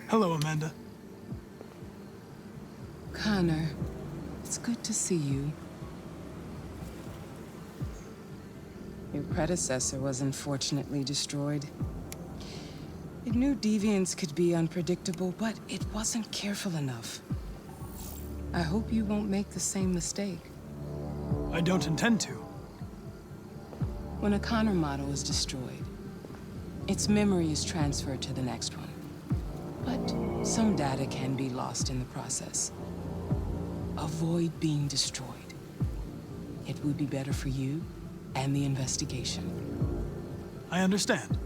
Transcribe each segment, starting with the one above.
Hello, Amanda. Connor, it's good to see you. Your predecessor was unfortunately destroyed. It knew deviants could be unpredictable, but it wasn't careful enough. I hope you won't make the same mistake. I don't intend to. When a Connor model is destroyed, its memory is transferred to the next one. But some data can be lost in the process. Avoid being destroyed. It would be better for you and the investigation. I understand.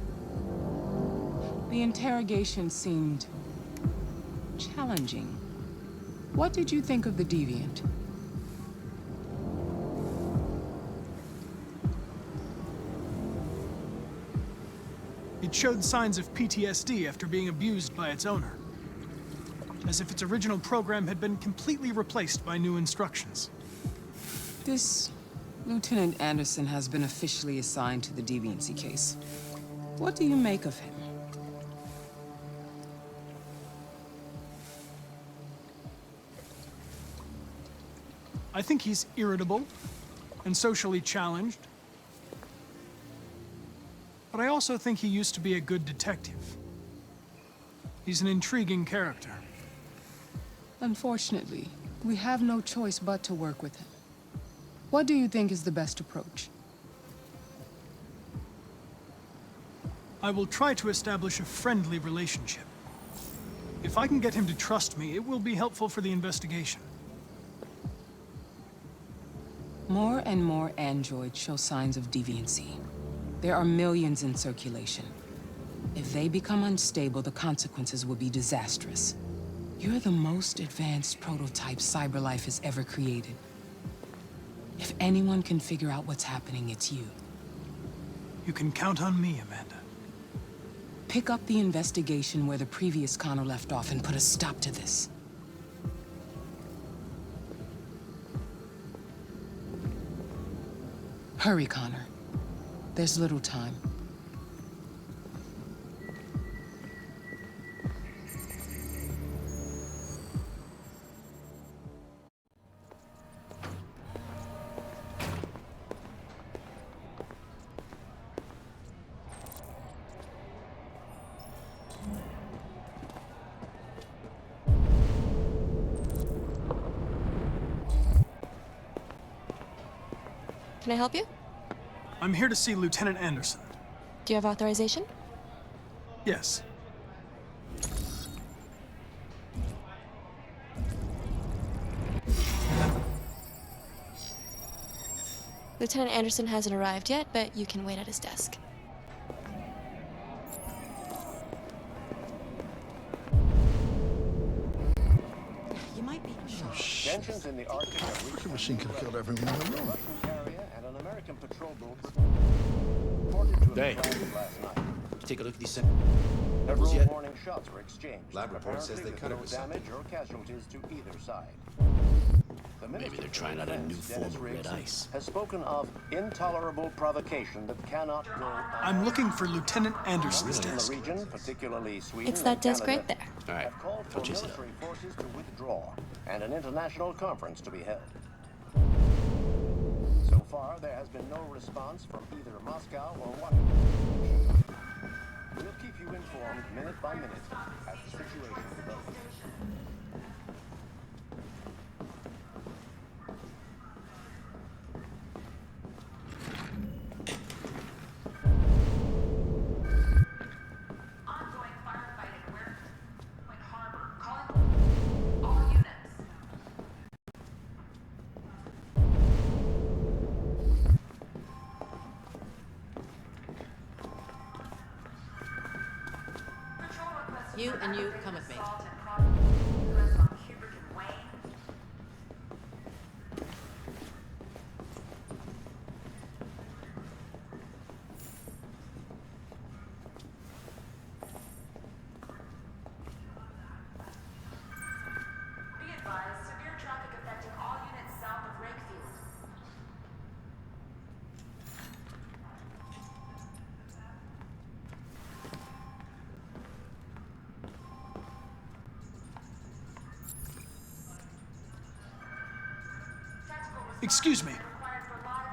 The interrogation seemed challenging. What did you think of the deviant? It showed signs of PTSD after being abused by its owner. As if its original program had been completely replaced by new instructions. This Lieutenant Anderson has been officially assigned to the deviancy case. What do you make of him? I think he's irritable and socially challenged. But I also think he used to be a good detective. He's an intriguing character. Unfortunately, we have no choice but to work with him. What do you think is the best approach? I will try to establish a friendly relationship. If I can get him to trust me, it will be helpful for the investigation. More and more androids show signs of deviancy. There are millions in circulation. If they become unstable, the consequences will be disastrous. You're the most advanced prototype CyberLife has ever created. If anyone can figure out what's happening, it's you. You can count on me, Amanda. Pick up the investigation where the previous Connor left off and put a stop to this. Hurry, Connor. There's little time. Can I help you? I'm here to see Lieutenant Anderson. Do you have authorization? Yes. Lieutenant Anderson hasn't arrived yet, but you can wait at his desk. You might be. Oh, shit. Tensions in the Arctic have reached Fucking machine could have killed everyone in the room. Russian carrier and an American patrol boat reported to have Hey. crashed last night. Take a look at these Several yet. warning shots were exchanged. Lab report says apparently they cut it with with no something. damage or casualties to either side. The Maybe Minister they're for trying out a Defense, new form Dennis of red Riggs, ice. has spoken of intolerable provocation that cannot go I'm looking for Lieutenant Anderson's in the desk. region, particularly Sweden It's that and desk Canada, right there. All right, have called I'll for chase it up. military forces to withdraw and an international conference to be held. So far, there has been no response from either Moscow or Washington. We'll keep you informed minute by minute as the situation develops. Ongoing firefighting where? Point Harbor. Calling all units. Patrol request. You and you come with me. Assault and probable U.S. on Kubrick and Wayne. Be advised, severe traffic affecting all units south of Rakefield. Excuse me.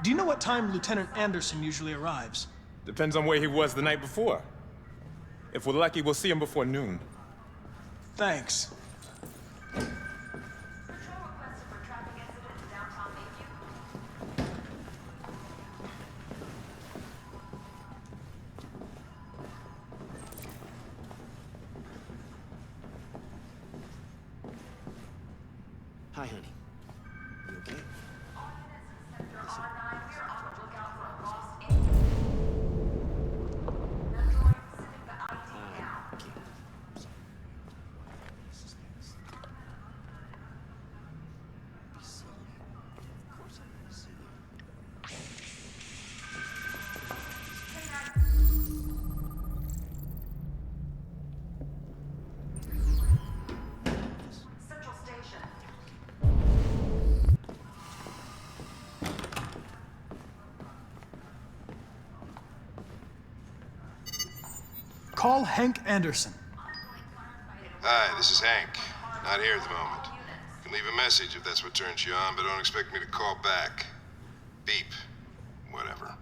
Do you know what time Lieutenant Anderson usually arrives? Depends on where he was the night before. If we're lucky, we'll see him before noon. Thanks. Patrol requested for traffic incident in downtown Mayview. Hi, honey. You okay? All units in Sector R9, we are on the lookout for a lost android sending the ID now. Okay. I'm sorry. Suspense. Be silly. Of course I'm gonna see you. Central Station. Call Hank Anderson. Hi, this is Hank. Not here at the moment. You can leave a message if that's what turns you on, but don't expect me to call back. Beep. Whatever.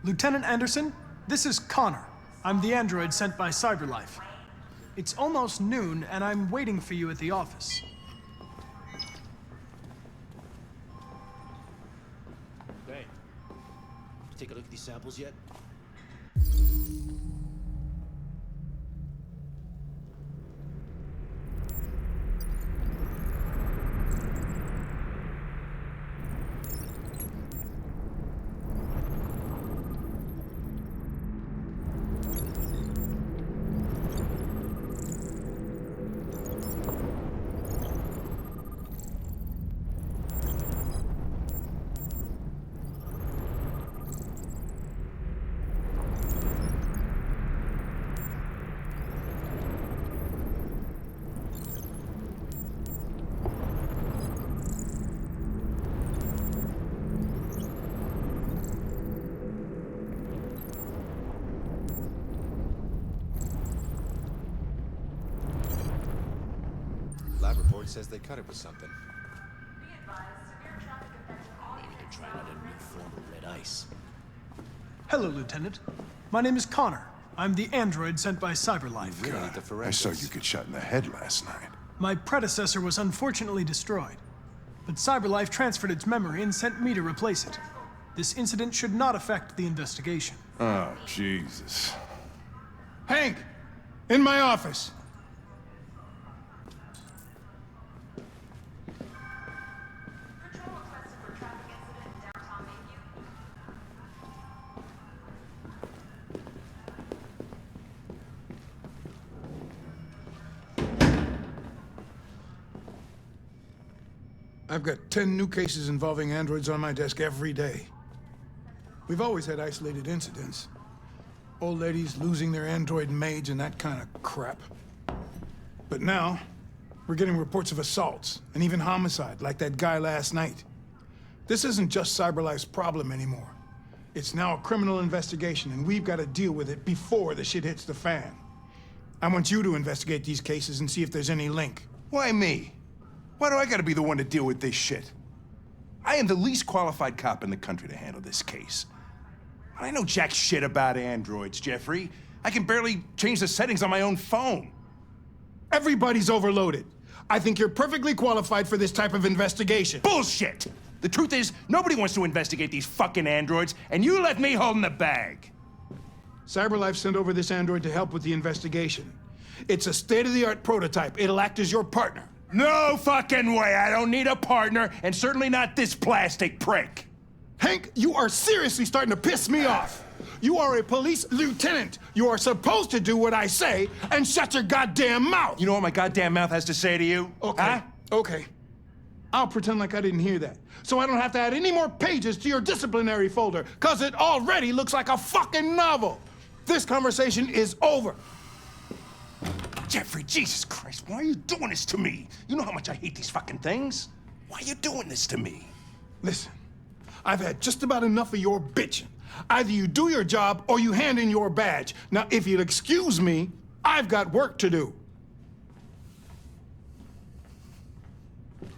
Lieutenant Anderson, this is Connor. I'm the android sent by CyberLife. It's almost noon, and I'm waiting for you at the office. Hey. You take a look at these samples yet? Lab report says they cut it with something. Be advised, severe traffic affecting all Maybe units they're trying out a new form of red ice. Hello, Lieutenant. My name is Connor. I'm the android sent by CyberLife. Really need the I forensics. saw you get shot in the head last night. My predecessor was unfortunately destroyed, but CyberLife transferred its memory and sent me to replace it. This incident should not affect the investigation. Oh, Jesus. Hank! In my office! Patrol requested for traffic incident in downtown Mayview. I've got 10 new cases involving androids on my desk every day. We've always had isolated incidents. Old ladies losing their android maids and that kind of crap. But now, we're getting reports of assaults and even homicide, like that guy last night. This isn't just CyberLife's problem anymore. It's now a criminal investigation, and we've got to deal with it before the shit hits the fan. I want you to investigate these cases and see if there's any link. Why me? Why do I gotta be the one to deal with this shit? I am the least qualified cop in the country to handle this case. I know jack shit about androids, Jeffrey. I can barely change the settings on my own phone. Everybody's overloaded. I think you're perfectly qualified for this type of investigation. Bullshit! The truth is, nobody wants to investigate these fucking androids, and you left me holding the bag. CyberLife sent over this android to help with the investigation. It's a state-of-the-art prototype. It'll act as your partner. No fucking way! I don't need a partner, and certainly not this plastic prick. Hank, you are seriously starting to piss me off. You are a police lieutenant. You are supposed to do what I say and shut your goddamn mouth. You know what my goddamn mouth has to say to you? Okay, Huh? okay. I'll pretend like I didn't hear that, so I don't have to add any more pages to your disciplinary folder, because it already looks like a fucking novel. This conversation is over. Jeffrey, Jesus Christ, why are you doing this to me? You know how much I hate these fucking things. Why are you doing this to me? Listen, I've had just about enough of your bitching. Either you do your job or you hand in your badge. Now, if you'll excuse me, I've got work to do.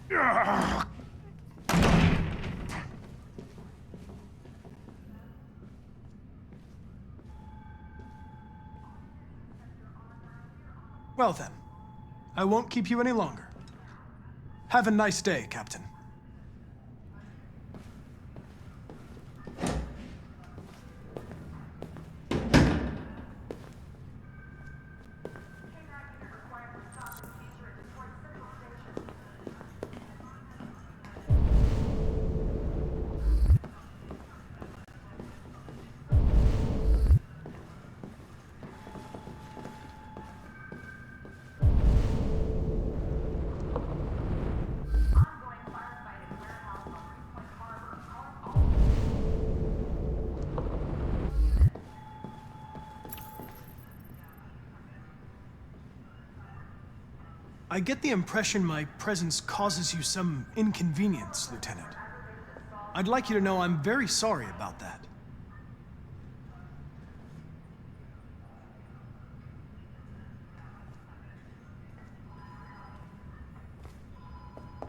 Well then, I won't keep you any longer. Have a nice day, Captain. I get the impression my presence causes you some inconvenience, Lieutenant. I'd like you to know I'm very sorry about that.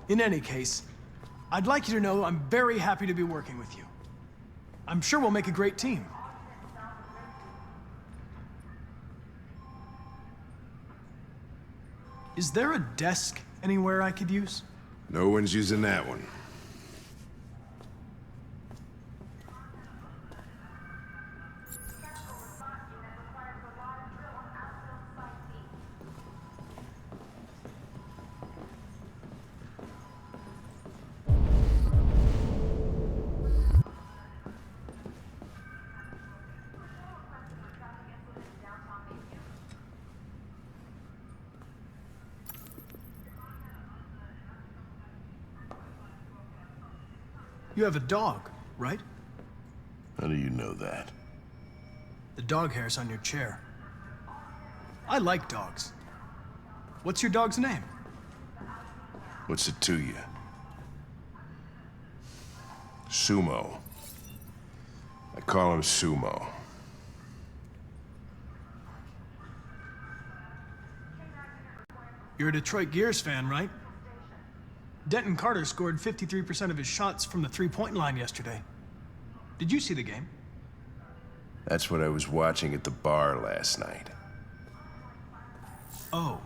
In any case, I'd like you to know I'm very happy to be working with you. I'm sure we'll make a great team. Is there a desk anywhere I could use? No one's using that one. You have a dog, right? How do you know that? The dog hair's on your chair. I like dogs. What's your dog's name? What's it to you? Sumo. I call him Sumo. You're a Detroit Gears fan, right? Denton Carter scored 53% of his shots from the three-point line yesterday. Did you see the game? That's what I was watching at the bar last night. Oh.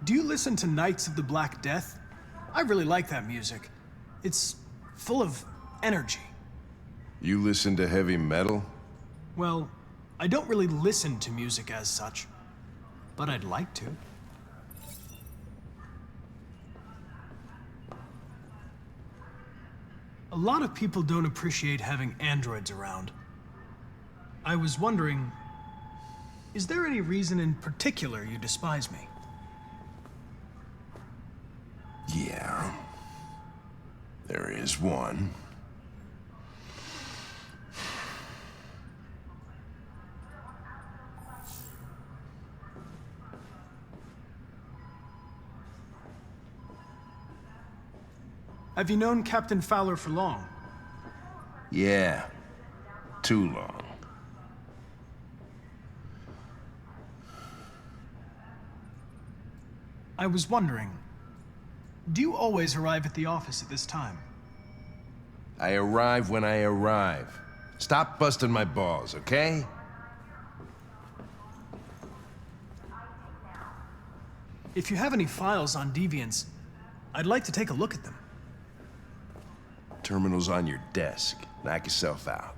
Do you listen to Knights of the Black Death? I really like that music. It's full of energy. You listen to heavy metal? Well, I don't really listen to music as such, but I'd like to. A lot of people don't appreciate having androids around. I was wondering, is there any reason in particular you despise me? Yeah. There is one. Have you known Captain Fowler for long? Yeah. Too long. I was wondering, do you always arrive at the office at this time? I arrive when I arrive. Stop busting my balls, okay? If you have any files on deviants, I'd like to take a look at them. Terminal's on your desk. Knock yourself out.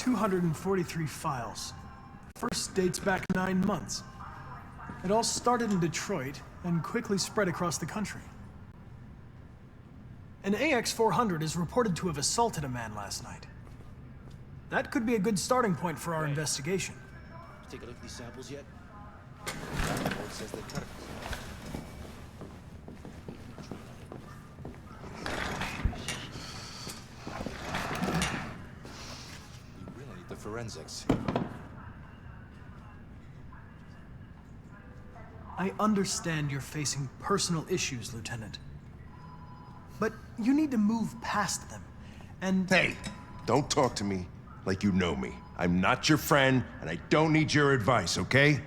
243 files. First dates back 9 months. It all started in Detroit and quickly spread across the country. An AX-400 is reported to have assaulted a man last night. That could be a good starting point for our investigation. Take a look at these samples yet? That report says they cut it. You really need the forensics. I understand you're facing personal issues, Lieutenant. But you need to move past them, and... Hey, don't talk to me like you know me. I'm not your friend, and I don't need your advice, okay?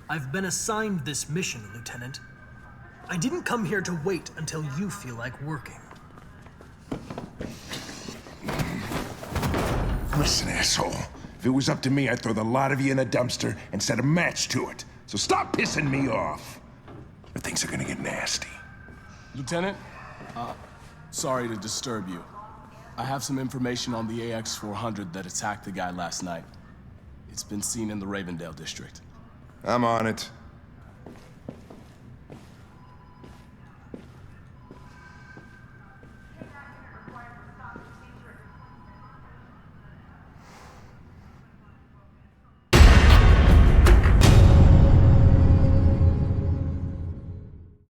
I've been assigned this mission, Lieutenant. I didn't come here to wait until you feel like working. Listen, asshole. If it was up to me, I'd throw the lot of you in a dumpster and set a match to it. So stop pissing me off. Or things are gonna get nasty. Lieutenant, sorry to disturb you. I have some information on the AX-400 that attacked the guy last night. It's been seen in the Ravendale district. I'm on it.